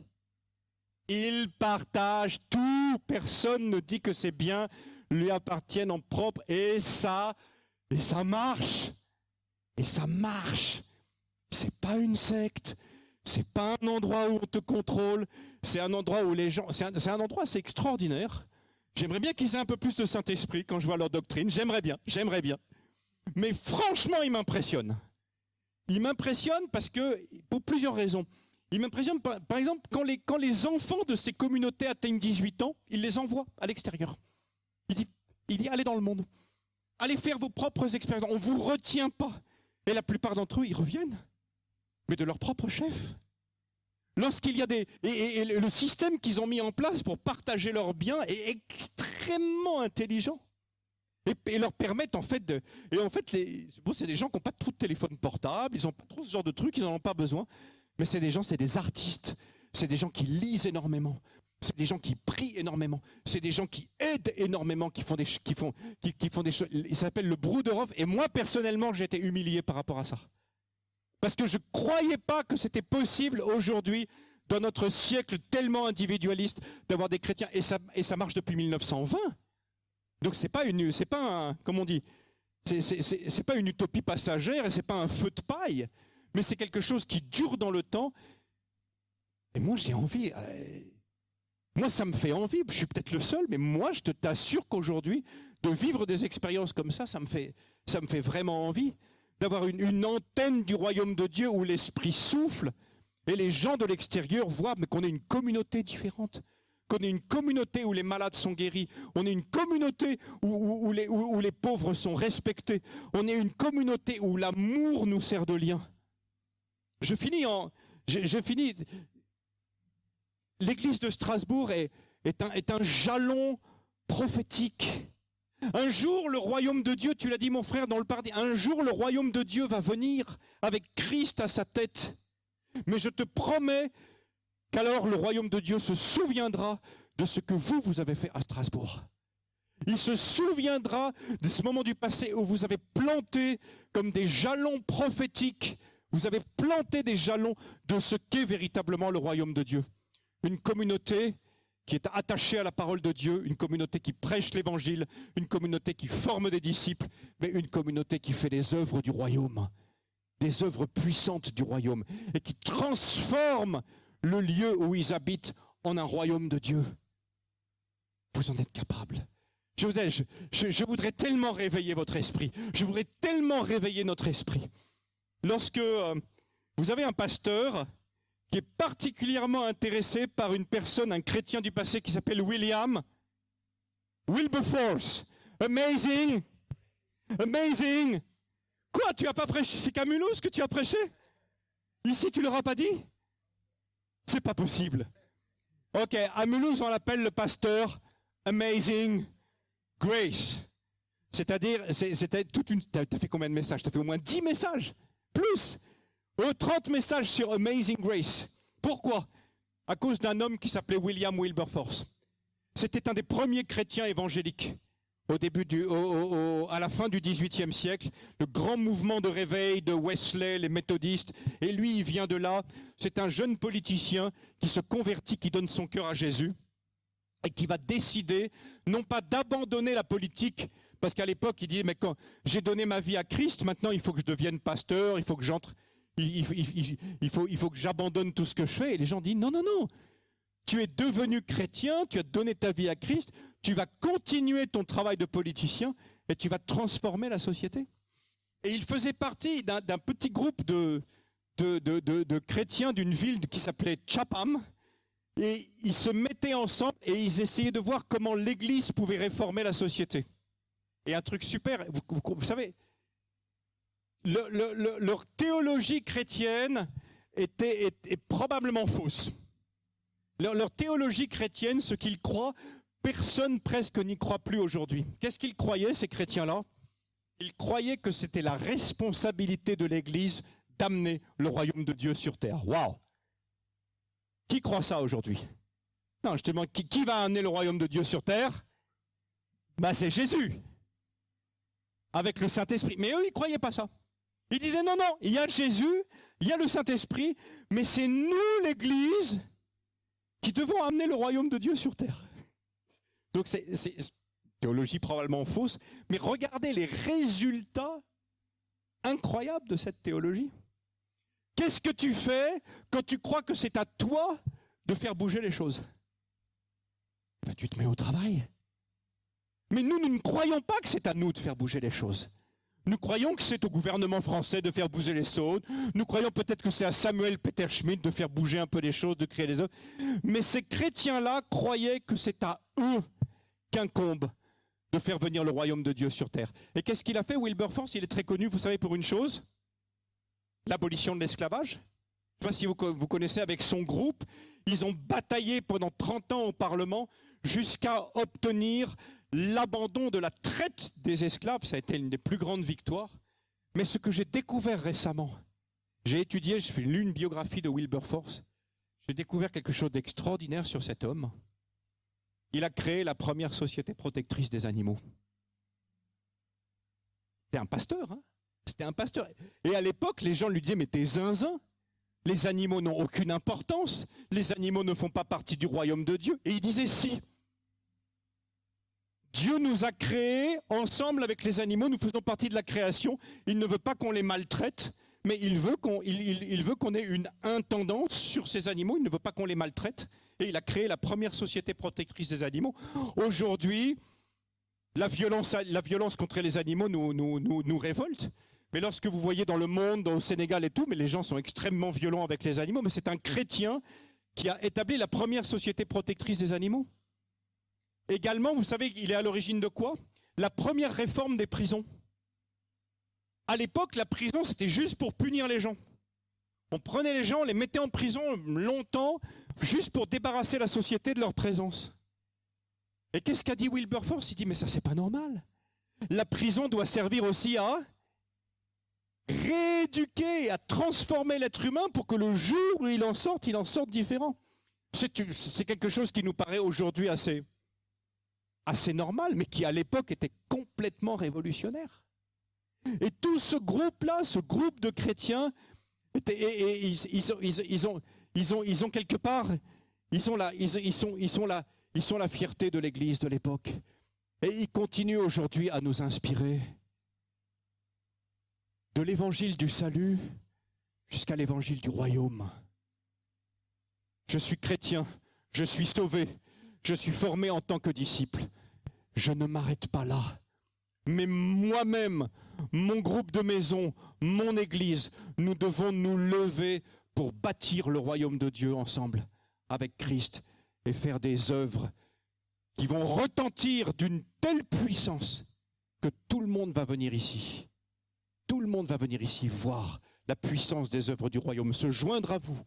Ils partagent tout, personne ne dit que ces biens lui appartiennent en propre, et ça marche. Et ça marche. C'est pas une secte. C'est pas un endroit où on te contrôle, c'est un endroit où les gens... C'est un endroit assez extraordinaire. J'aimerais bien qu'ils aient un peu plus de Saint-Esprit quand je vois leur doctrine. J'aimerais bien. Mais franchement, ils m'impressionnent. Ils m'impressionnent parce que, pour plusieurs raisons. Ils m'impressionnent, par exemple, quand les enfants de ces communautés atteignent 18 ans, ils les envoient à l'extérieur. Il dit, allez dans le monde. Allez faire vos propres expériences. On ne vous retient pas. Et la plupart d'entre eux, ils reviennent. Mais de leur propre chef. Lorsqu'il y a et le système qu'ils ont mis en place pour partager leurs biens est extrêmement intelligent. Et leur permettent en fait c'est des gens qui n'ont pas trop de téléphone portable, ils n'ont pas trop ce genre de trucs, ils n'en ont pas besoin. Mais c'est des artistes, c'est des gens qui lisent énormément, c'est des gens qui prient énormément, c'est des gens qui aident énormément, qui font des choses. Ils s'appellent le Bruderhof. Et moi personnellement, j'ai été humilié par rapport à ça. Parce que je ne croyais pas que c'était possible aujourd'hui, dans notre siècle tellement individualiste, d'avoir des chrétiens. Et ça marche depuis 1920. Donc c'est pas une utopie passagère et c'est pas un feu de paille, mais c'est quelque chose qui dure dans le temps. Et moi j'ai envie. Moi ça me fait envie. Je suis peut-être le seul, mais moi je t'assure qu'aujourd'hui, de vivre des expériences comme ça me fait vraiment envie. D'avoir une antenne du royaume de Dieu où l'esprit souffle et les gens de l'extérieur voient qu'on est une communauté différente, qu'on est une communauté où les malades sont guéris, on est une communauté où les pauvres sont respectés, on est une communauté où l'amour nous sert de lien. Je finis. L'église de Strasbourg est un jalon prophétique. Un jour, le royaume de Dieu, tu l'as dit mon frère dans le paradis, un jour le royaume de Dieu va venir avec Christ à sa tête. Mais je te promets qu'alors le royaume de Dieu se souviendra de ce que vous avez fait à Strasbourg. Il se souviendra de ce moment du passé où vous avez planté comme des jalons prophétiques, vous avez planté des jalons de ce qu'est véritablement le royaume de Dieu. Une communauté qui est attachée à la parole de Dieu, une communauté qui prêche l'évangile, une communauté qui forme des disciples, mais une communauté qui fait des œuvres du royaume, des œuvres puissantes du royaume, et qui transforme le lieu où ils habitent en un royaume de Dieu. Vous en êtes capables. Je voudrais tellement réveiller votre esprit, je voudrais tellement réveiller notre esprit. Lorsque vous avez un pasteur qui est particulièrement intéressé par une personne, un chrétien du passé qui s'appelle William Wilberforce. Amazing! Amazing! Quoi, tu n'as pas prêché? C'est qu'à Mulhouse que tu as prêché? Ici, tu ne leur as pas dit? C'est pas possible. Ok, à Mulhouse, on l'appelle le pasteur Amazing Grace. C'est-à-dire, c'était toute une... T'as fait combien de messages? T'as fait au moins 10 messages? Plus 30 messages sur Amazing Grace. Pourquoi? À cause d'un homme qui s'appelait William Wilberforce. C'était un des premiers chrétiens évangéliques à la fin du XVIIIe siècle, le grand mouvement de réveil de Wesley, les méthodistes, et lui il vient de là. C'est un jeune politicien qui se convertit, qui donne son cœur à Jésus et qui va décider non pas d'abandonner la politique, parce qu'à l'époque il dit mais quand j'ai donné ma vie à Christ, maintenant il faut que je devienne pasteur, il faut que j'entre. Il faut que j'abandonne tout ce que je fais. Et les gens disent non, non, non. Tu es devenu chrétien, tu as donné ta vie à Christ, tu vas continuer ton travail de politicien et tu vas transformer la société. Et il faisait partie d'un petit groupe de chrétiens d'une ville qui s'appelait Chatham. Et ils se mettaient ensemble et ils essayaient de voir comment l'Église pouvait réformer la société. Et un truc super, vous savez, leur théologie chrétienne est probablement fausse. Leur théologie chrétienne, ce qu'ils croient, personne presque n'y croit plus aujourd'hui. Qu'est-ce qu'ils croyaient, ces chrétiens-là? Ils croyaient que c'était la responsabilité de l'Église d'amener le royaume de Dieu sur terre. Waouh! Qui croit ça aujourd'hui? Non, je te demande, qui va amener le royaume de Dieu sur terre? Ben, c'est Jésus, avec le Saint-Esprit. Mais eux, ils ne croyaient pas ça. Ils disaient, non, il y a Jésus, il y a le Saint-Esprit, mais c'est nous, l'Église, qui devons amener le royaume de Dieu sur terre. Donc c'est théologie probablement fausse, mais regardez les résultats incroyables de cette théologie. Qu'est-ce que tu fais quand tu crois que c'est à toi de faire bouger les choses? Ben, tu te mets au travail. Mais nous ne croyons pas que c'est à nous de faire bouger les choses. Nous croyons que c'est au gouvernement français de faire bouger les choses. Nous croyons peut-être que c'est à Samuel Peter Schmidt de faire bouger un peu les choses, de créer les œuvres. Mais ces chrétiens-là croyaient que c'est à eux qu'incombe de faire venir le royaume de Dieu sur terre. Et qu'est-ce qu'il a fait, Wilberforce? Il est très connu, vous savez, pour une chose, l'abolition de l'esclavage. Je ne sais pas si vous connaissez, avec son groupe, ils ont bataillé pendant 30 ans au Parlement jusqu'à obtenir l'abandon de la traite des esclaves. Ça a été une des plus grandes victoires. Mais ce que j'ai découvert récemment, j'ai lu une biographie de Wilberforce, j'ai découvert quelque chose d'extraordinaire sur cet homme. Il a créé la première société protectrice des animaux. C'était un pasteur, hein? C'était un pasteur. Et à l'époque, les gens lui disaient, mais t'es zinzin. Les animaux n'ont aucune importance. Les animaux ne font pas partie du royaume de Dieu. Et il disait, si. Dieu nous a créés ensemble avec les animaux. Nous faisons partie de la création. Il ne veut pas qu'on les maltraite, mais il veut qu'on ait une intendance sur ces animaux. Il ne veut pas qu'on les maltraite. Et il a créé la première société protectrice des animaux. Aujourd'hui, la violence contre les animaux nous révolte. Mais lorsque vous voyez dans le monde, au Sénégal et tout, mais les gens sont extrêmement violents avec les animaux, mais c'est un chrétien qui a établi la première société protectrice des animaux. Également, vous savez, il est à l'origine de quoi? La première réforme des prisons. À l'époque, la prison, c'était juste pour punir les gens. On prenait les gens, on les mettait en prison longtemps, juste pour débarrasser la société de leur présence. Et qu'est-ce qu'a dit Wilberforce? Il dit, mais ça, c'est pas normal. La prison doit servir aussi à rééduquer, à transformer l'être humain pour que le jour où il en sorte différent. C'est quelque chose qui nous paraît aujourd'hui assez normal, mais qui à l'époque était complètement révolutionnaire. Et tout ce groupe-là, ce groupe de chrétiens, ils ont quelque part, ils sont la fierté de l'Église de l'époque. Et ils continuent aujourd'hui à nous inspirer. De l'évangile du salut jusqu'à l'évangile du royaume. Je suis chrétien, je suis sauvé, je suis formé en tant que disciple. Je ne m'arrête pas là. Mais moi-même, mon groupe de maison, mon Église, nous devons nous lever pour bâtir le royaume de Dieu ensemble avec Christ et faire des œuvres qui vont retentir d'une telle puissance que tout le monde va venir ici. Tout le monde va venir ici voir la puissance des œuvres du royaume, se joindre à vous.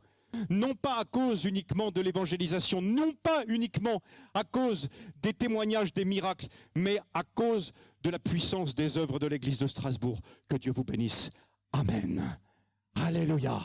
Non pas à cause uniquement de l'évangélisation, non pas uniquement à cause des témoignages, des miracles, mais à cause de la puissance des œuvres de l'Église de Strasbourg. Que Dieu vous bénisse. Amen. Alléluia.